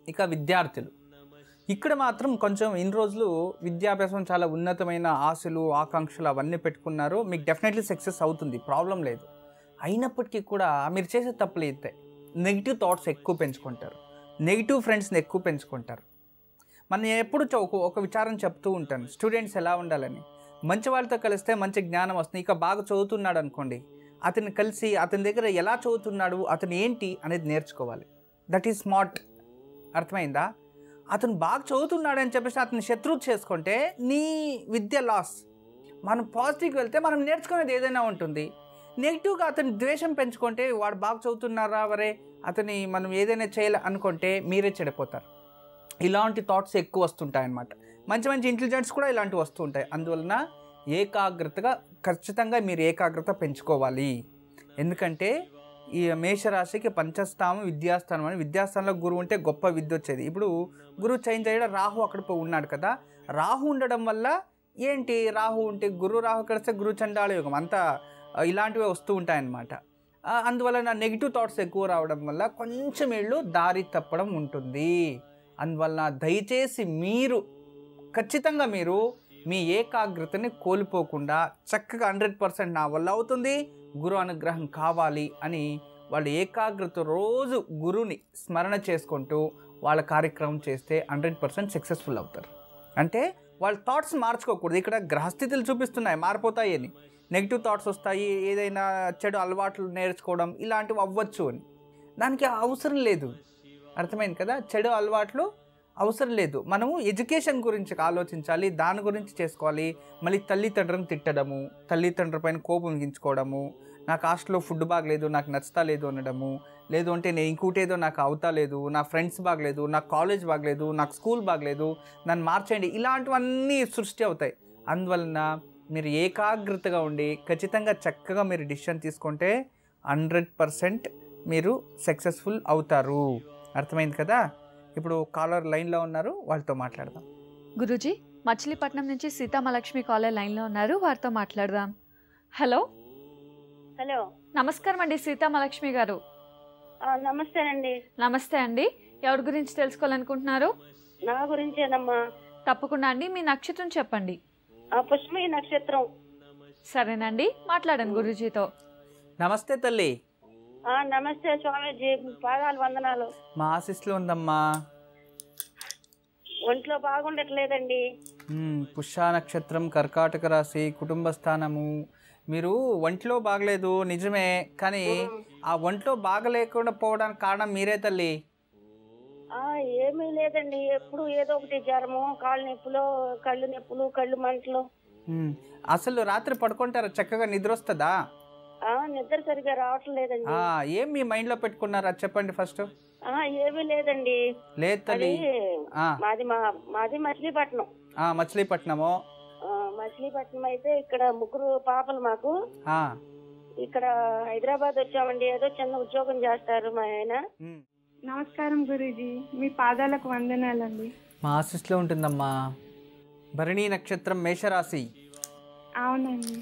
ఇక విద్యార్థులు ఇక్కడ మాత్రం కొంచెం ఇన్ని రోజులు విద్యాభ్యాసం చాలా ఉన్నతమైన ఆశలు ఆకాంక్షలు అవన్నీ పెట్టుకున్నారు. మీకు డెఫినెట్లీ సక్సెస్ అవుతుంది, ప్రాబ్లం లేదు. అయినప్పటికీ కూడా మీరు చేసే తప్పులు అయితే నెగిటివ్ థాట్స్ ఎక్కువ పెంచుకుంటారు, నెగిటివ్ ఫ్రెండ్స్ని ఎక్కువ పెంచుకుంటారు. మనం ఎప్పుడు ఒక విచారం చెప్తూ ఉంటాను, స్టూడెంట్స్ ఎలా ఉండాలని. మంచి వాళ్ళతో కలిస్తే మంచి జ్ఞానం వస్తుంది. ఇక బాగా చదువుతున్నాడు అనుకోండి, అతన్ని కలిసి అతని దగ్గర ఎలా చదువుతున్నాడు, అతను ఏంటి అనేది నేర్చుకోవాలి. That is smart. అర్థమైందా? అతను బాగా చదువుతున్నాడు అని చెప్పేసి అతను శత్రువు చేసుకుంటే నీ విద్య లాస్. మనం పాజిటివ్కి వెళ్తే మనం నేర్చుకునేది ఏదైనా ఉంటుంది. నెగిటివ్గా అతని ద్వేషం పెంచుకుంటే వాడు బాగా చదువుతున్నారా వరే అతని మనం ఏదైనా చేయాలి అనుకుంటే మీరే చెడిపోతారు. ఇలాంటి థాట్స్ ఎక్కువ వస్తుంటాయన్నమాట. మంచి మంచి ఇంటెలిజెన్స్ కూడా ఇలాంటివి వస్తూ ఉంటాయి. అందువలన ఏకాగ్రతగా ఖచ్చితంగా మీరు ఏకాగ్రత పెంచుకోవాలి. ఎందుకంటే ఈ మేషరాశికి పంచస్థానం విద్యాస్థానం అని, విద్యాస్థానంలో గురువు ఉంటే గొప్ప విద్య వచ్చేది. ఇప్పుడు గురువు చేంజ్ అయ్యాడు, రాహు అక్కడ ఉన్నాడు కదా. రాహు ఉండడం వల్ల ఏంటి, రాహు ఉంటే రాహు కలిస్తే గురు చండాల యోగం అంతా ఇలాంటివి వస్తూ ఉంటాయన్నమాట. అందువల్ల నెగిటివ్ థాట్స్ ఎక్కువ రావడం వల్ల కొంచెం ఏళ్ళు దారి తప్పడం ఉంటుంది. అందువల్ల దయచేసి మీరు ఖచ్చితంగా మీరు మీ ఏకాగ్రతని కోల్పోకుండా చక్కగా 100% నా వల్ల అవుతుంది, గురు అనుగ్రహం కావాలి అని వాళ్ళు ఏకాగ్రత రోజు గురుని స్మరణ చేసుకుంటూ వాళ్ళ కార్యక్రమం చేస్తే 100% సక్సెస్ఫుల్ అవుతారు. అంటే వాళ్ళ థాట్స్ మార్చుకోకూడదు. ఇక్కడ గ్రహస్థితులు చూపిస్తున్నాయి మారిపోతాయి అని, నెగిటివ్ థాట్స్ వస్తాయి, ఏదైనా చెడు అలవాట్లు నేర్చుకోవడం ఇలాంటివి అవ్వచ్చు అని. దానికి అవసరం లేదు. అర్థమైంది కదా? చెడు అలవాట్లు అవసరం లేదు. మనము ఎడ్యుకేషన్ గురించి ఆలోచించాలి, దాని గురించి చేసుకోవాలి. మళ్ళీ తల్లిదండ్రులను తిట్టడము, తల్లిదండ్రుల పైన కోపం గించుకోవడము, నాకు హాస్టల్లో ఫుడ్ బాగలేదు, నాకు నచ్చుతా లేదు అనడము, లేదు అంటే నేను ఇంకోటేదో నాకు అవుతా లేదు, నా ఫ్రెండ్స్ బాగలేదు, నాకు కాలేజ్ బాగలేదు, నాకు స్కూల్ బాగలేదు, నన్ను మార్చేయండి, ఇలాంటివన్నీ సృష్టి అవుతాయి. అందువలన మీరు ఏకాగ్రతగా ఉండి ఖచ్చితంగా చక్కగా మీరు డిసిషన్ తీసుకుంటే 100% మీరు సక్సెస్ఫుల్ అవుతారు. అర్థమైంది కదా? ఇప్పుడు కాలర్ లైన్లో ఉన్నారు, వాళ్ళతో మాట్లాడదాం. గురూజీ, మచిలీపట్నం నుంచి సీతామలక్ష్మి కాలర్ లైన్లో ఉన్నారు, వారితో మాట్లాడదాం. హలో హలో, నమస్కారం అండి సీతామలక్ష్మి గారు. నమస్తే అండి. నమస్తే అండి, ఎవరి గురించి తెలుసుకోవాలనుకుంటున్నారు? నా గురించేనమ్మా. తప్పకుండా అండి, మీ నక్షత్రం చెప్పండి. పుష్మి నక్షత్రం. సరేనండి, మాట్లాడండి గురూజీతో. నమస్తే తల్లి. నమస్తే స్వామీజీ, పాదాలు వందనాలు. మా ఆశీస్సులో ఉందమ్మా. ఒంట్లో బాగుండట్లేదండి. పుష్య నక్షత్రం, కర్కాటక రాశి, కుటుంబ స్థానము. మీరు ఒంట్లో బాగలేదు నిజమే, కానీ ఆ ఒంట్లో బాగలేకుండా పోవడానికి కారణం మీరే తల్లి. ఏమీ లేదండి, ఎప్పుడు ఏదో ఒకటి జ్వరము, కాళ్ళు నొప్పులు, కళ్ళు నొప్పులు, కళ్ళు మంటలు. అసలు రాత్రి పడుకుంటారా? చక్కగా నిద్ర వస్తుందా? నిద్ర సరిగా రావట్లేదండి. ఏం మీ మైండ్ లో పెట్టుకున్నారా చెప్పండి ఫస్ట్. ఏమీ లేదండి. లేదు తల్లి. మాది మచిలీపట్నం. మచిలీపట్నము. మచిలీపట్నం అయితే ఇక్కడ ముగ్గురు పాపలు మాకు. ఇక్కడ హైదరాబాద్ వచ్చామండి, ఏదో చిన్న ఉద్యోగం చేస్తారు మా ఆయన. నమస్కారం గురూజీ, మీ పాదాలకు వందనాలండి. మా ఆశీస్సులో ఉంటుందమ్మా. భరణి నక్షత్రం, మేషరాశి. అవునండి.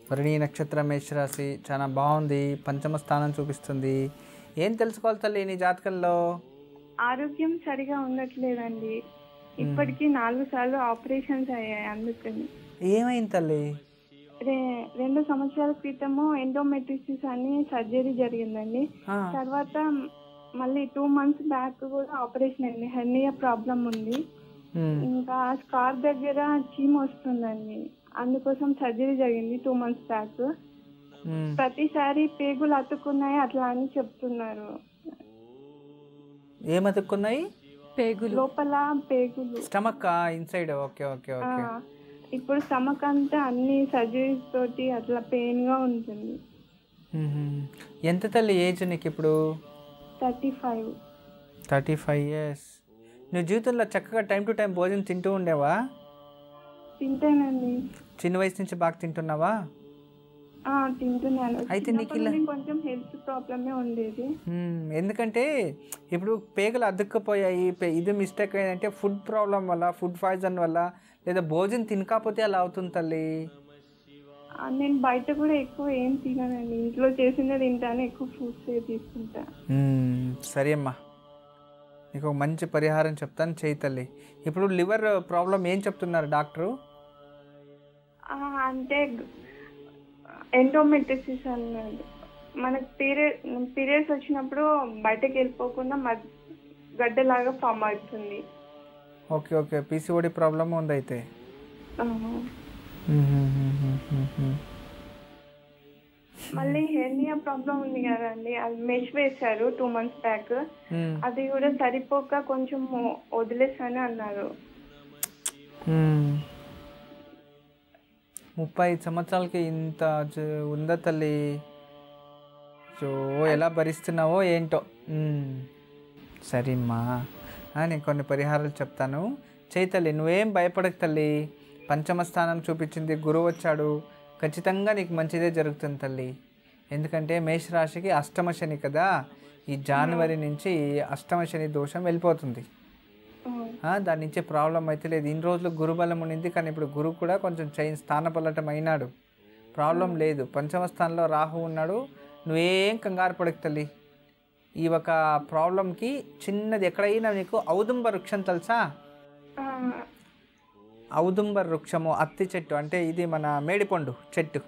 భరణి నక్షత్రం, మేషరాశి చాలా బాగుంది, పంచమ స్థానం చూపిస్తుంది. ఏం తెలుసుకోవాలి తల్లి నీ జాతకంలో? ఆరోగ్యం సరిగా ఉండట్లేదండి, ఇప్పటికీ 4 సార్లు ఆపరేషన్స్ అయ్యాయి. అందుకని ఏమైంది తల్లి? 2 సంవత్సరాల క్రితము ఎండోమెట్రిసిస్ అని సర్జరీ జరిగిందండి. తర్వాత మళ్ళీ 2 months బ్యాక్ కూడా ఆపరేషన్ అయింది. హెర్నియా ప్రాబ్లం ఉంది. ఇంకా స్కార్ దగ్గర చీమ వస్తుందండి, అందుకోసం సర్జరీ జరిగింది 2 months బ్యాక్. ప్రతిసారి పేగులు అతుక్కున్నాయి అట్లా అని చెప్తున్నారు. ఏం అతుక్కున్నాయి? పేగులు, లోపల పేగులు, stomach inside. Okay okay okay. ఇప్పుడు స్టమక్ అంతా అన్ని సర్జరీస్ తోటి అట్లా పెయిన్ గా ఉంటుంది. ఎంత తల్లి ఏజ్ నీకు ఇప్పుడు? 35. 35 years. నువ్వు జీవితంలో చక్కగా టైం టు టైం భోజనం తింటూ ఉండేవా? తింటానండి. చిన్న వయసు నుంచి బాగా తింటున్నావా? తింటున్నాను. అయితే నీకు కొంచెం హెల్త్ ప్రాబ్లమే ఉండేది. ఎందుకంటే ఇప్పుడు పేగలు అతుక్కుపోయాయి. ఇది మిస్టేక్ ఏంటంటే ఫుడ్ ప్రాబ్లం వల్ల, ఫుడ్ పాయిజన్ వల్ల, లేదా భోజనం తినకపోతే అలా అవుతుంది తల్లి. నేను బయట కూడా ఎక్కువ ఏం తిననండి, ఇంట్లో చేసిందే తింటాను, ఎక్కువ ఫ్రూట్స్ తీసుకుంటా. సరే అమ్మా, నీకు ఒక మంచి పరిహారం చెప్తాను, చేయి తల్లి. ఇప్పుడు లివర్ ప్రాబ్లం ఏం చెప్తున్నారు డాక్టరు? అంటే ఎండోమెట్రిసిస్ అన్నది మనకు పీరియడ్స్ వచ్చినప్పుడు బయటకు వెళ్ళిపోకుండా గడ్డలాగా ఫామ్ అవుతుంది. ఓకే ఓకే, పీసీఓడి ప్రాబ్లమ్ ఉంది అయితే. మళ్ళీ హెర్నియా ప్రాబ్లం ఉంది కదండి, అది మెష్ వేశారు 2 months బ్యాక్. అది కూడా సరిపోక కొంచెం వదిలేసాను అన్నారు. 35 సంవత్సరాలకి ఇంత ఉందా తల్లి? సో ఎలా భరిస్తున్నావో ఏంటో. సరేమ్మా, నేను కొన్ని పరిహారాలు చెప్తాను, చేయి తల్లి. నువ్వేం భయపడకు తల్లి. పంచమ స్థానం చూపించింది, గురువు వచ్చాడు, ఖచ్చితంగా నీకు మంచిదే జరుగుతుంది తల్లి. ఎందుకంటే మేషరాశికి అష్టమ శని కదా, ఈ జనవరి నుంచి అష్టమ శని దోషం వెళ్ళిపోతుంది. దాని నుంచి ప్రాబ్లం అయితే లేదు. ఇన్ని రోజులు గురుబలం ఉండింది, కానీ ఇప్పుడు గురువు కూడా కొంచెం స్థానపల్లటం అయినాడు, ప్రాబ్లం లేదు. పంచమ స్థానంలో రాహు ఉన్నాడు. నువ్వేం కంగారు పడకు తల్లి. ఈ ఒక ప్రాబ్లంకి చిన్నది ఎక్కడైనా నీకు ఔదుంబ వృక్షం తెలుసా? ఔదుంబ వృక్షము అత్తి చెట్టు, అంటే ఇది మన మేడిపండు చెట్టు,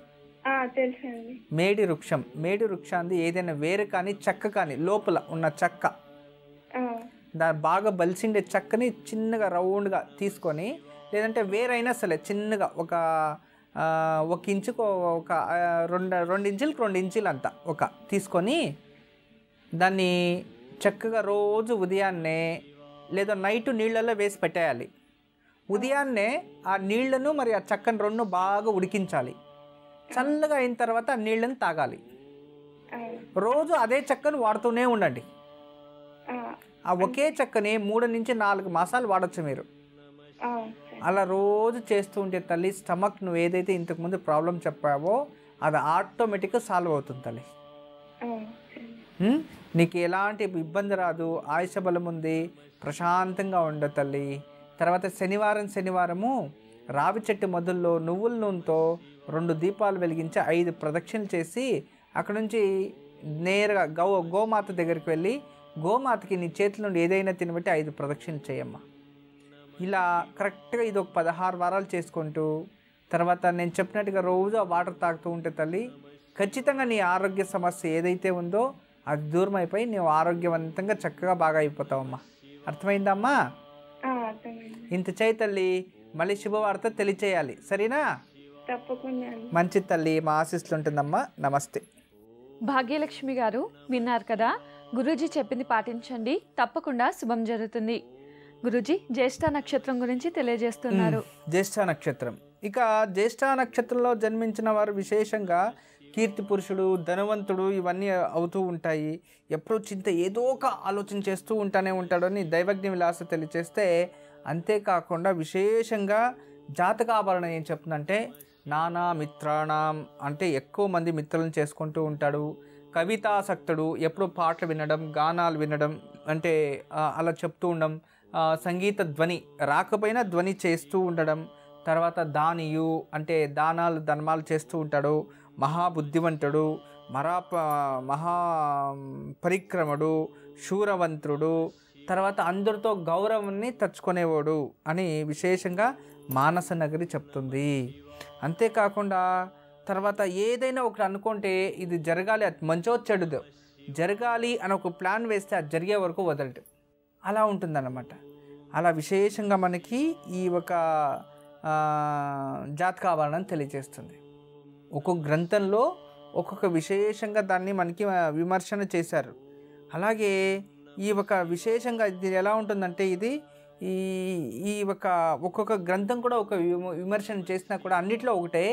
తెలుసండి. మేడి వృక్షం. మేడి వృక్షాన్ని ఏదైనా వేరు కానీ చెక్క కానీ లోపల ఉన్న చెక్క, దాని బాగా బలిసిండే చెక్కని చిన్నగా రౌండ్గా తీసుకొని, లేదంటే వేరైనా సరే చిన్నగా ఒక ఇంచుకు ఒక 2 ఇంచులకు 2 ఇంచులు అంతా ఒక తీసుకొని, దాన్ని చక్కగా రోజు ఉదయాన్నే లేదా నైట్ నీళ్ళల్లో వేసి పెట్టేయాలి. ఉదయాన్నే ఆ నీళ్లను మరి ఆ చెక్కను 2 బాగా ఉడికించాలి. చల్లగా అయిన తర్వాత ఆ నీళ్ళని తాగాలి. రోజు అదే చెక్కను వాడుతూనే ఉండండి. ఆ ఒకే చెక్కని 3 నుంచి 4 మాసాలు వాడచ్చు మీరు. అలా రోజు చేస్తూ ఉంటే తల్లి, స్టమక్ నువ్వు ఏదైతే ఇంతకుముందు ప్రాబ్లం చెప్పావో అది ఆటోమేటిక్గా సాల్వ్ అవుతుంది తల్లి. నీకు ఎలాంటి ఇబ్బంది రాదు, ఆయుష బలం ఉంది, ప్రశాంతంగా ఉండ తల్లి. తర్వాత శనివారము రావి చెట్టు మొదల్లో నువ్వుల నూనెతో 2 దీపాలు వెలిగించి 5 ప్రదక్షిణలు చేసి అక్కడ నుంచి నేరుగా గోమాత దగ్గరికి వెళ్ళి గోమాతకి నీ చేతుల నుండి ఏదైనా తినబెట్టి 5 ప్రదక్షిణలు చేయమ్మా. ఇలా కరెక్ట్గా ఇది ఒక 16 వారాలు చేసుకుంటూ, తర్వాత నేను చెప్పినట్టుగా రోజు ఆ వాటర్ తాగుతూ ఉంటే తల్లి, ఖచ్చితంగా నీ ఆరోగ్య సమస్య ఏదైతే ఉందో అది దూరం అయిపోయి నీవు ఆరోగ్యవంతంగా చక్కగా బాగా అయిపోతావమ్మా. అర్థమైందమ్మా? ఇంత చేయి తల్లి. మళ్ళీ శుభవార్త తెలియచేయాలి, సరేనా? తప్పకుండా. మంచి తల్లి, మా ఆశీస్సులు ఉంటుందమ్మా. నమస్తే. భాగ్యలక్ష్మి గారు విన్నారు కదా, గురూజీ చెప్పింది పాటించండి, తప్పకుండా శుభం జరుగుతుంది. గురూజీ జ్యేష్ఠ నక్షత్రం గురించి తెలియజేస్తున్నారు. జ్యేష్ఠ నక్షత్రం, ఇక జ్యేష్ఠ నక్షత్రంలో జన్మించిన వారు విశేషంగా కీర్తి పురుషుడు, ధనవంతుడు ఇవన్నీ అవుతూ ఉంటాయి. ఎప్పుడూ ఏదో ఒక ఆలోచన చేస్తూ ఉంటాడు అని దైవజ్ఞ విలాస తెలియచేస్తే, అంతేకాకుండా విశేషంగా జాతకాభరణం ఏం చెప్తుందంటే నానా మిత్రాణం, అంటే ఎక్కువ మంది మిత్రులను చేసుకుంటూ ఉంటాడు. కవితాసక్తుడు, ఎప్పుడు పాటలు వినడం, గానాలు వినడం, అంటే అలా చెప్తూ ఉండడం, సంగీత ధ్వని రాకపోయినా ధ్వని చేస్తూ ఉండడం. తర్వాత దానియు, అంటే ధర్మాలు చేస్తూ ఉంటాడు. మహాబుద్ధివంతుడు, మహా పరిక్రముడు, శూరవంతుడు, తర్వాత అందరితో గౌరవాన్ని తెచ్చుకునేవాడు అని విశేషంగా మానస నగరి చెప్తుంది. అంతేకాకుండా తర్వాత ఏదైనా ఒకటి అనుకుంటే ఇది జరగాలి, అది మంచో చెడుదో జరగాలి అని ఒక ప్లాన్ వేస్తే అది జరిగే వరకు వదలడు, అలా ఉంటుందన్నమాట. అలా విశేషంగా మనకి ఈ ఒక జాతకాభరణం తెలియజేస్తుంది. ఒక్కొక్క గ్రంథంలో ఒక్కొక్క విశేషంగా దాన్ని మనకి విమర్శన చేశారు. అలాగే ఈ ఒక విశేషంగా ఇది ఎలా ఉంటుందంటే, ఇది ఈ ఒక్కొక్క గ్రంథం కూడా ఒక విమర్శన చేసినా కూడా అన్నిట్లో ఒకటే,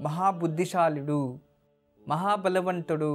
మహాబుద్ధిశాలుడు, మహాబలవంతుడు,